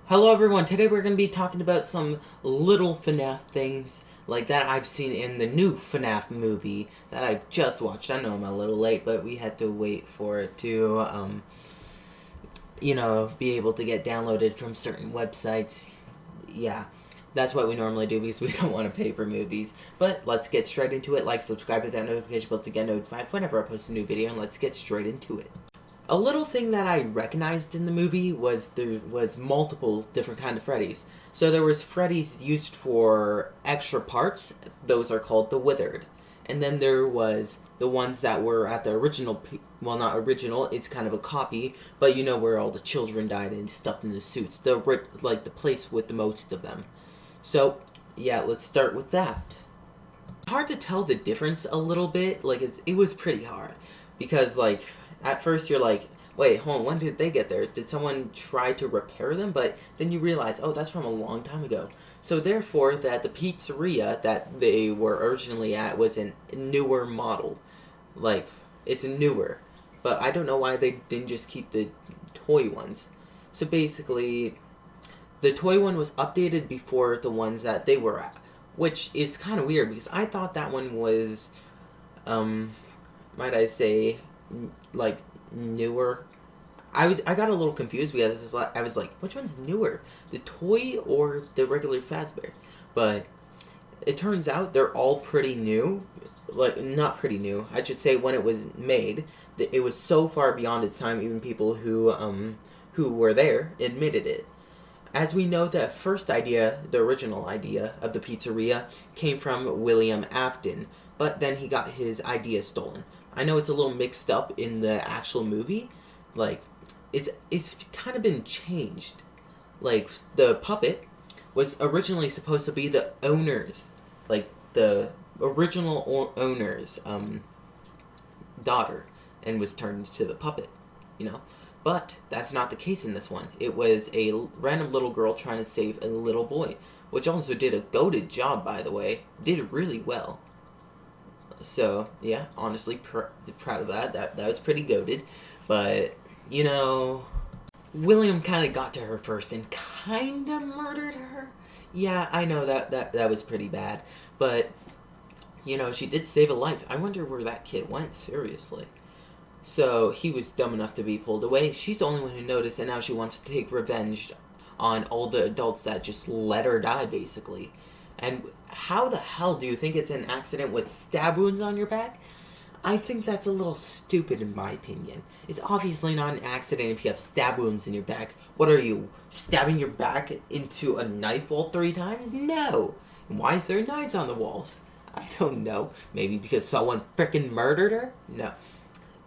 Hello everyone, today we're going to be talking about some little FNAF things like that I've seen in the new FNAF movie that I've just watched. I know I'm a little late, but we had to wait for it to, be able to get downloaded from certain websites. Yeah, that's what we normally do because we don't want to pay for movies. But let's get straight into it. Like, subscribe, hit that notification bell to get notified whenever I post a new video, and let's get straight into it. A little thing that I recognized in the movie was there was multiple different kind of Freddys. So there was Freddys used for extra parts. Those are called the Withered. And then there was the ones that were at the original, well, not original, it's kind of a copy, but you know where all the children died and stuffed in the suits. The place with the most of them. So, yeah, let's start with that. Hard to tell the difference a little bit. Like, it was pretty hard. Because, like, at first you're like, wait, hold on, when did they get there? Did someone try to repair them? But then you realize, oh, that's from a long time ago. So therefore, that the pizzeria that they were originally at was a newer model. Like, it's newer. But I don't know why they didn't just keep the toy ones. So basically, the toy one was updated before the ones that they were at. Which is kind of weird, because I thought that one was, might I say, like, newer. I got a little confused because I was like, which one's newer, the toy or the regular Fazbear? But it turns out they're all pretty new. Like, not pretty new, I should say. When it was made, it was so far beyond its time, even people who were there admitted it. As we know, the first idea, the original idea of the pizzeria came from William Afton, but then he got his idea stolen. I know it's a little mixed up in the actual movie. Like, it's kind of been changed. Like, the puppet was originally supposed to be the owner's, like, the original owner's daughter, and was turned into the puppet, you know? But that's not the case in this one. It was a random little girl trying to save a little boy, which also did a goated job, by the way. Did really well. So, yeah, honestly, proud of that. That was pretty goated. But, you know, William kind of got to her first and kind of murdered her. Yeah, I know that was pretty bad. But, you know, she did save a life. I wonder where that kid went, seriously. So, he was dumb enough to be pulled away. She's the only one who noticed, and now she wants to take revenge on all the adults that just let her die, basically. And how the hell do you think it's an accident with stab wounds on your back? I think that's a little stupid in my opinion. It's obviously not an accident if you have stab wounds in your back. What are you, stabbing your back into a knife all 3 times? No. And why is there knives on the walls? I don't know. Maybe because someone frickin' murdered her? No.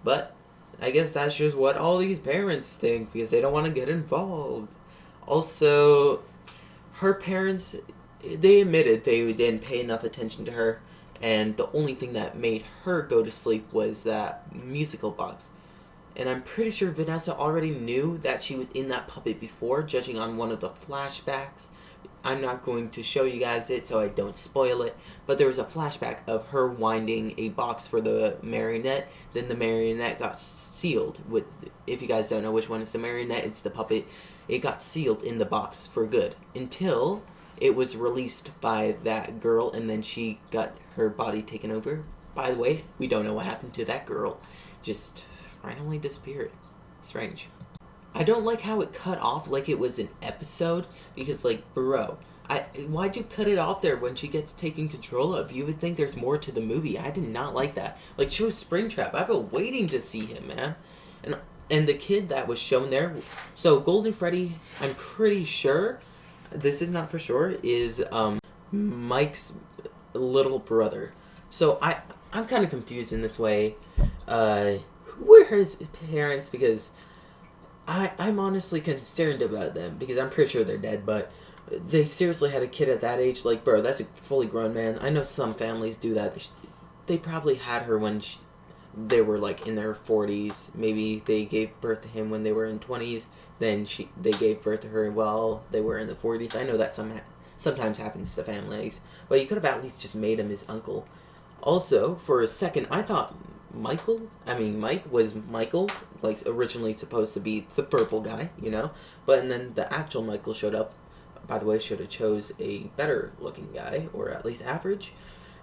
But I guess that's just what all these parents think because they don't want to get involved. Also, her parents, they admitted they didn't pay enough attention to her, and the only thing that made her go to sleep was that musical box. And I'm pretty sure Vanessa already knew that she was in that puppet before, judging on one of the flashbacks. I'm not going to show you guys it so I don't spoil it, but there was a flashback of her winding a box for the marionette. Then the marionette got sealed with, if you guys don't know which one is the marionette, it's the puppet. It got sealed in the box for good until it was released by that girl, and then she got her body taken over. By the way, we don't know what happened to that girl. Just randomly disappeared. Strange. I don't like how it cut off like it was an episode, because, like, bro, why'd you cut it off there when she gets taken control of? You would think there's more to the movie. I did not like that. Like, show Springtrap. I've been waiting to see him, man. And the kid that was shown there, so Golden Freddy, I'm pretty sure, this is not for sure, is Mike's little brother. So I'm kind of confused in this way. Who were his parents? Because I'm honestly concerned about them, because I'm pretty sure they're dead, but they seriously had a kid at that age. Like, bro, that's a fully grown man. I know some families do that. They probably had her when they were, like, in their 40s. Maybe they gave birth to him when they were in 20s. Then they gave birth to her while they were in the 40s. I know that sometimes happens to families. But you could have at least just made him his uncle. Also, for a second, I thought Mike was Michael, like originally supposed to be the purple guy, you know? But and then the actual Michael showed up. By the way, should have chose a better looking guy, or at least average.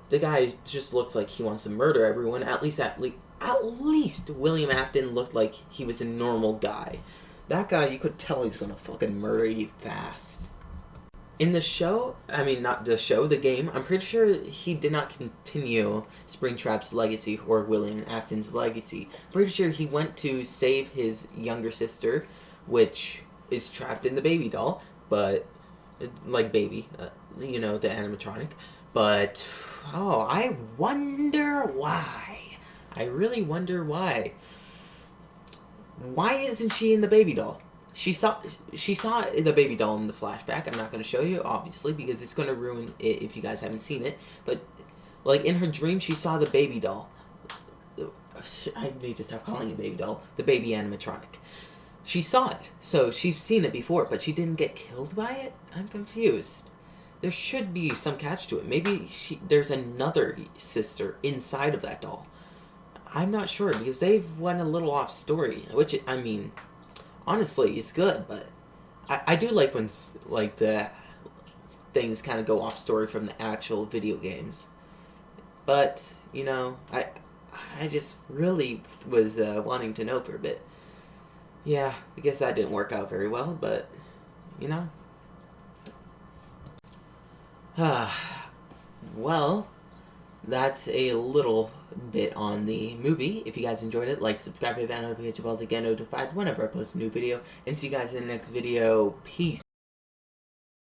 The guy just looks like he wants to murder everyone. At least William Afton looked like he was a normal guy. That guy, you could tell he's gonna fucking murder you fast. In the show, not the show, the game, I'm pretty sure he did not continue Springtrap's legacy or William Afton's legacy. Pretty sure he went to save his younger sister, which is trapped in the baby doll, but, like baby, the animatronic. But, I wonder why. I really wonder why. Why isn't she in the baby doll? She saw the baby doll in the flashback. I'm not going to show you, obviously, because it's going to ruin it if you guys haven't seen it. But, like, in her dream, she saw the baby doll. I need to stop calling it baby doll. The baby animatronic. She saw it, so she's seen it before, but she didn't get killed by it? I'm confused. There should be some catch to it. Maybe there's another sister inside of that doll. I'm not sure, because they've went a little off story, which, honestly, it's good, but I do like when, like, the things kind of go off story from the actual video games. But, I just really was wanting to know for a bit. Yeah, I guess that didn't work out very well, but, well, that's a little bit on the movie. If you guys enjoyed it, like, subscribe, hit that notification bell to get notified whenever I post a new video, and see you guys in the next video. Peace.